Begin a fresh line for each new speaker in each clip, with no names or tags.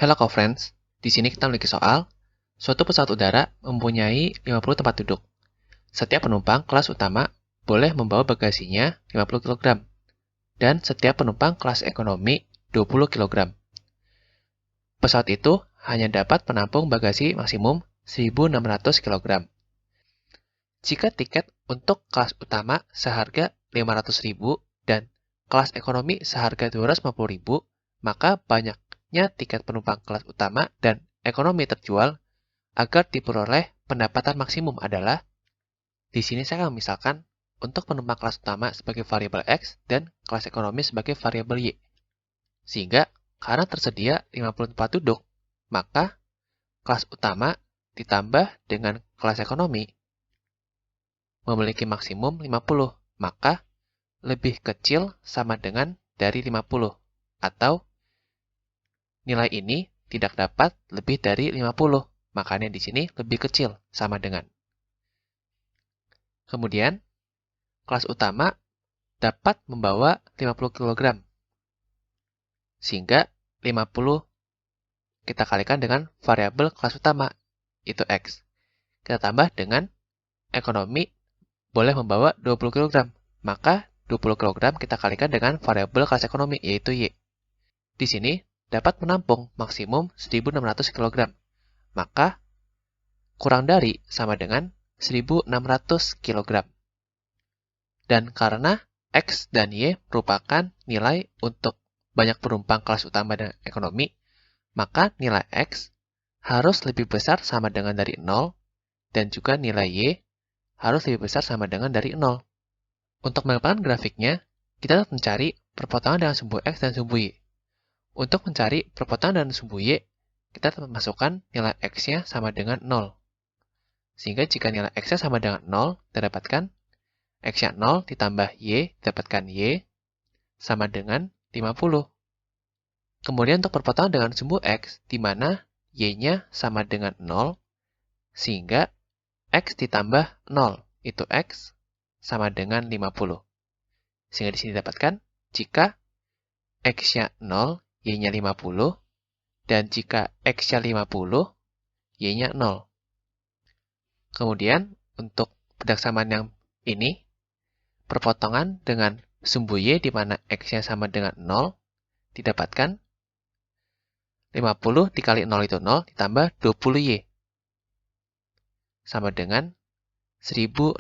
Hello co-friends, di sini kita memiliki soal, suatu pesawat udara mempunyai 50 tempat duduk. Setiap penumpang kelas utama boleh membawa bagasinya 50 kg, dan setiap penumpang kelas ekonomi 20 kg. Pesawat itu hanya dapat menampung bagasi maksimum 1.600 kg. Jika tiket untuk kelas utama seharga 500.000 dan kelas ekonomi seharga 250.000, maka banyaknya tiket penumpang kelas utama dan ekonomi terjual agar diperoleh pendapatan maksimum adalah, di sini saya akan misalkan untuk penumpang kelas utama sebagai variabel X dan kelas ekonomi sebagai variabel Y. Sehingga karena tersedia 50 tempat duduk, maka kelas utama ditambah dengan kelas ekonomi memiliki maksimum 50, maka lebih kecil sama dengan dari 50, atau nilai ini tidak dapat lebih dari 50, makanya di sini lebih kecil sama dengan. Kemudian, kelas utama dapat membawa 50 kg, sehingga 50 kita kalikan dengan variabel kelas utama, itu X. Kita tambah dengan ekonomi boleh membawa 20 kg, maka 20 kg kita kalikan dengan variabel kelas ekonomi, yaitu Y. Di sini dapat menampung maksimum 1.600 kg, maka kurang dari sama dengan 1.600 kg. Dan karena X dan Y merupakan nilai untuk banyak penumpang kelas utama dan ekonomi, maka nilai X harus lebih besar sama dengan dari 0, dan juga nilai Y harus lebih besar sama dengan dari 0. Untuk mendapatkan grafiknya, kita harus mencari perpotongan dengan sumbu X dan sumbu Y. Untuk mencari perpotongan dengan sumbu Y, kita dapat masukkan nilai X-nya sama dengan 0. Sehingga jika nilai X-nya sama dengan 0, kita dapatkan X-nya 0 ditambah Y, dapatkan Y sama dengan 50. Kemudian untuk perpotongan dengan sumbu X, di mana Y-nya sama dengan 0, sehingga X ditambah 0, itu X sama dengan 50. Sehingga di sini dapatkan, jika X-nya 0, Y-nya 50, dan jika X-nya 50, Y-nya 0. Kemudian, untuk persamaan yang ini, perpotongan dengan sumbu Y di mana X-nya sama dengan 0, didapatkan 50 dikali 0 itu 0, ditambah 20Y. Sama dengan 1.600.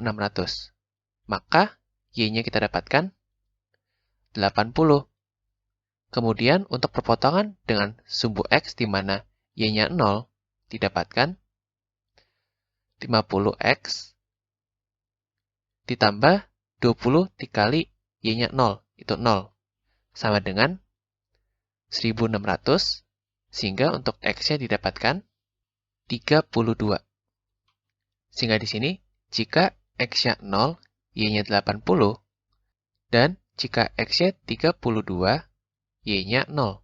Maka, Y-nya kita dapatkan 80. Kemudian, untuk perpotongan dengan sumbu X di mana Y-nya 0, didapatkan 50X ditambah 20 dikali Y-nya 0, itu 0. Sama dengan 1.600, sehingga untuk X-nya didapatkan 32. Sehingga di sini, jika X-nya 0, Y-nya 80, dan jika X-nya 32, Y-nya 0.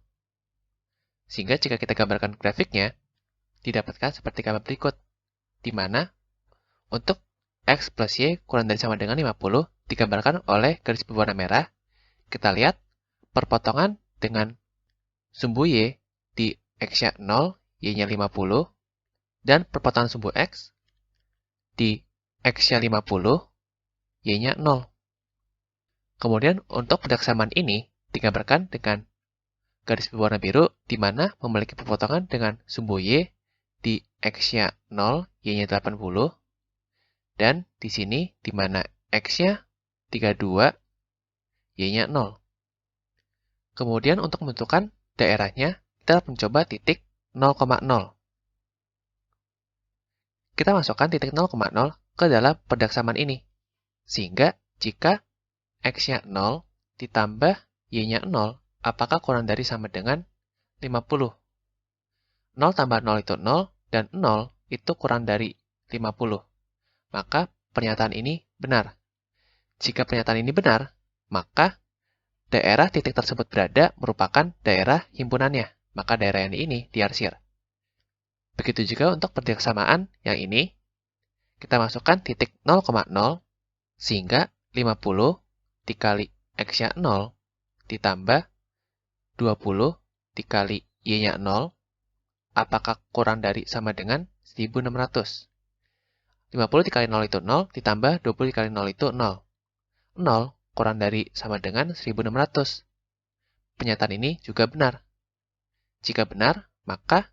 Sehingga jika kita gambarkan grafiknya, didapatkan seperti gambar berikut, di mana untuk X plus Y kurang dari sama dengan 50 digambarkan oleh garis berwarna merah. Kita lihat perpotongan dengan sumbu Y di X-nya 0, Y-nya 50, dan perpotongan sumbu X di X-nya 50, Y-nya 0. Kemudian untuk persamaan ini digambarkan dengan garis berwarna biru, di mana memiliki perpotongan dengan sumbu Y di X-nya 0, Y-nya 80, dan di sini di mana X-nya 32, Y-nya 0. Kemudian untuk menentukan daerahnya, kita mencoba titik 0,0. Kita masukkan titik 0,0 ke dalam persamaan ini. Sehingga jika X-nya 0 ditambah Y-nya 0, apakah kurang dari sama dengan 50? 0 tambah 0 itu 0, dan 0 itu kurang dari 50. Maka pernyataan ini benar. Jika pernyataan ini benar, maka daerah titik tersebut berada merupakan daerah himpunannya. Maka daerah yang ini diarsir. Begitu juga untuk persamaan yang ini, kita masukkan titik 0,0, sehingga 50 dikali X-nya 0 ditambah 20 dikali Y-nya 0 apakah kurang dari sama dengan 1600? 50 dikali 0 itu 0, ditambah 20 dikali 0 itu 0. 0 kurang dari sama dengan 1600. Pernyataan ini juga benar. Jika benar, maka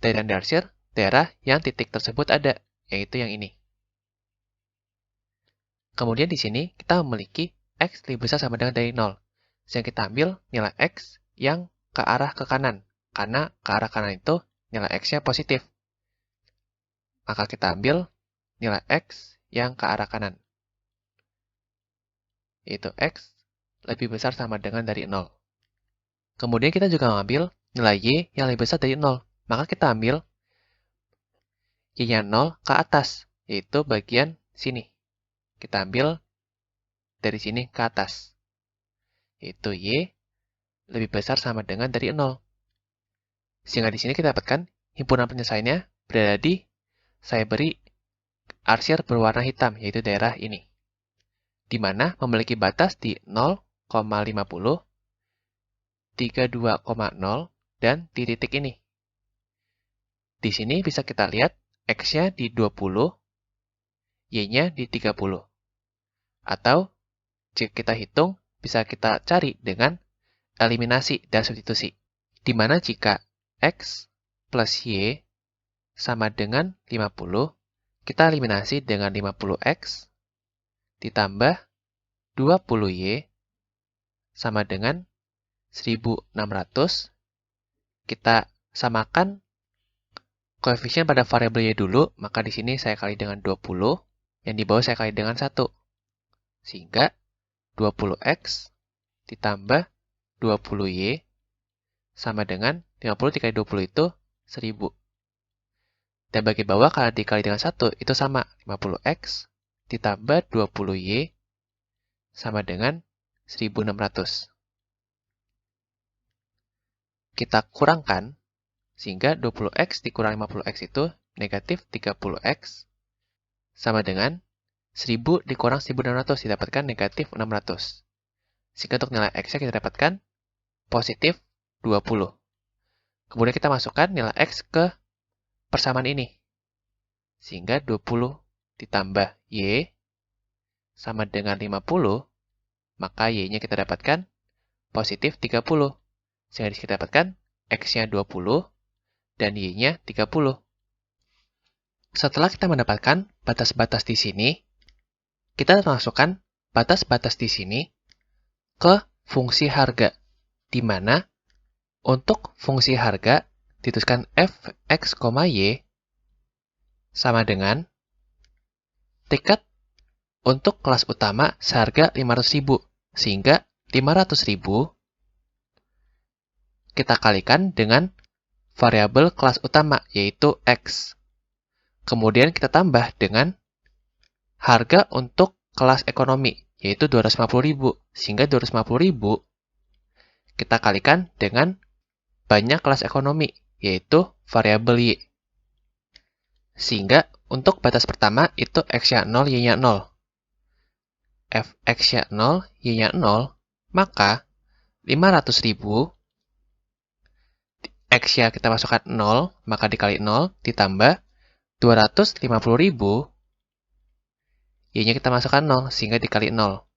daerah yang diarsir daerah yang titik tersebut ada, yaitu yang ini. Kemudian di sini kita memiliki X lebih besar sama dengan dari 0. Sehingga kita ambil nilai X yang ke arah ke kanan, karena ke arah kanan itu nilai X-nya positif. Maka kita ambil nilai X yang ke arah kanan, yaitu X lebih besar sama dengan dari 0. Kemudian kita juga mengambil nilai Y yang lebih besar dari 0. Maka kita ambil Y-nya 0 ke atas, yaitu bagian sini. Kita ambil dari sini ke atas, yaitu Y lebih besar sama dengan dari 0. Sehingga di sini kita dapatkan himpunan penyelesaiannya berada di, saya beri arsir berwarna hitam, yaitu daerah ini, di mana memiliki batas di 0,50, 32,0, dan di titik ini. Di sini bisa kita lihat X-nya di 20, Y-nya di 30. Atau, jika kita hitung, bisa kita cari dengan eliminasi dan substitusi. Di mana jika X plus Y sama dengan 50, kita eliminasi dengan 50X ditambah 20Y sama dengan 1600. Kita samakan koefisien pada variabel Y dulu, maka di sini saya kali dengan 20, yang di bawah saya kali dengan 1. Sehingga 20X ditambah 20Y sama dengan 50 dikali 20 itu 1000. Dan bagian bawah kalau dikali dengan 1 itu sama, 50X ditambah 20Y sama dengan 1600. Kita kurangkan, sehingga 20X dikurang 50X itu negatif 30X sama dengan 1000 dikurang 1600 didapatkan negatif 600. Sehingga untuk nilai X-nya kita dapatkan positif 20. Kemudian kita masukkan nilai X ke persamaan ini. Sehingga 20 ditambah Y sama dengan 50, maka Y-nya kita dapatkan positif 30. Sehingga kita dapatkan X-nya 20 dan Y-nya 30. Setelah kita mendapatkan batas-batas di sini, kita masukkan batas-batas di sini ke fungsi harga, di mana untuk fungsi harga dituliskan f(x, y) sama dengan tiket untuk kelas utama seharga 500.000, sehingga 500.000 kita kalikan dengan variabel kelas utama, yaitu X. Kemudian kita tambah dengan harga untuk kelas ekonomi, yaitu 250.000, sehingga 250.000 kita kalikan dengan banyak kelas ekonomi, yaitu variabel Y. Sehingga untuk batas pertama itu X-nya 0, Y-nya 0. Fx-nya 0, Y-nya 0, maka 500.000, X-nya kita masukkan 0, maka dikali 0, ditambah 250.000, Y-nya kita masukkan 0, sehingga dikali 0.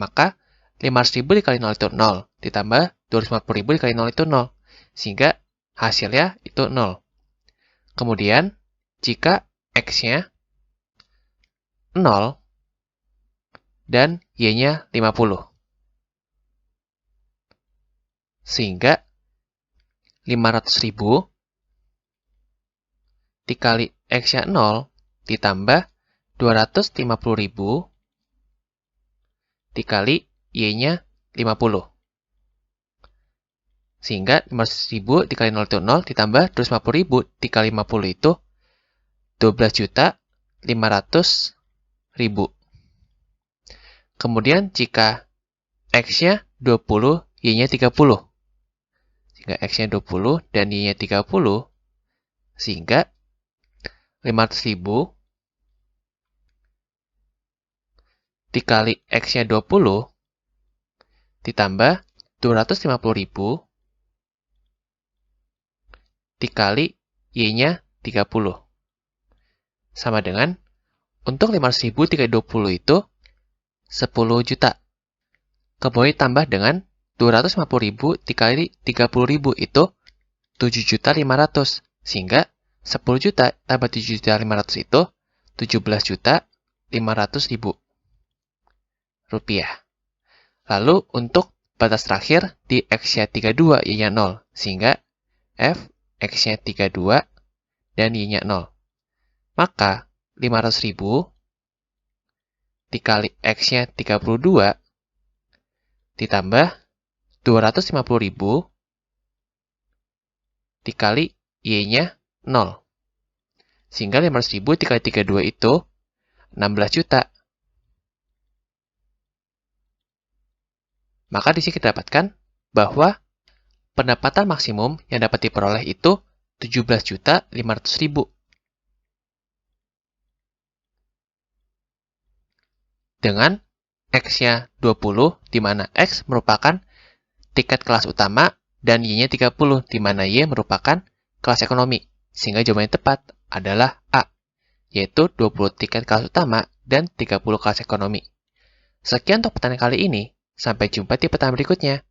Maka 500.000 dikali 0 itu 0, ditambah 250.000 dikali 0 itu 0, sehingga hasilnya itu 0. Kemudian, jika X-nya 0 dan Y-nya 50, sehingga 500.000 dikali X-nya 0 ditambah 250.000 dikali Y-nya 50. Sehingga 500.000 dikali 0 itu 0, ditambah 250.000 dikali 50 itu 12.500.000. Kemudian jika X-nya 20, Y-nya 30. Sehingga X-nya 20 dan Y-nya 30, sehingga 500.000 dikali X-nya 20 ditambah 250.000 dikali Y-nya 30. Sama dengan, untuk 500.000 dikali 20 itu 10 juta. Kemudian tambah dengan 250.000 dikali 30.000 itu 7.500.000. Sehingga 10 juta tambah 7.500.000 itu 17.500.000 rupiah. Lalu untuk batas terakhir di X-nya 32, Y-nya 0. Sehingga F, X-nya 32, dan Y-nya 0. Maka 500.000 dikali X-nya 32 ditambah 250.000 dikali Y-nya 0. Sehingga 500.000 dikali 32 itu 16 juta. Maka di sini kita dapatkan bahwa pendapatan maksimum yang dapat diperoleh itu 17.500.000. Dengan X-nya 20, di mana X merupakan tiket kelas utama, dan Y-nya 30, di mana Y merupakan kelas ekonomi. Sehingga jawaban yang tepat adalah A, yaitu 20 tiket kelas utama dan 30 kelas ekonomi. Sekian untuk pertanyaan kali ini. Sampai jumpa di pertanyaan berikutnya.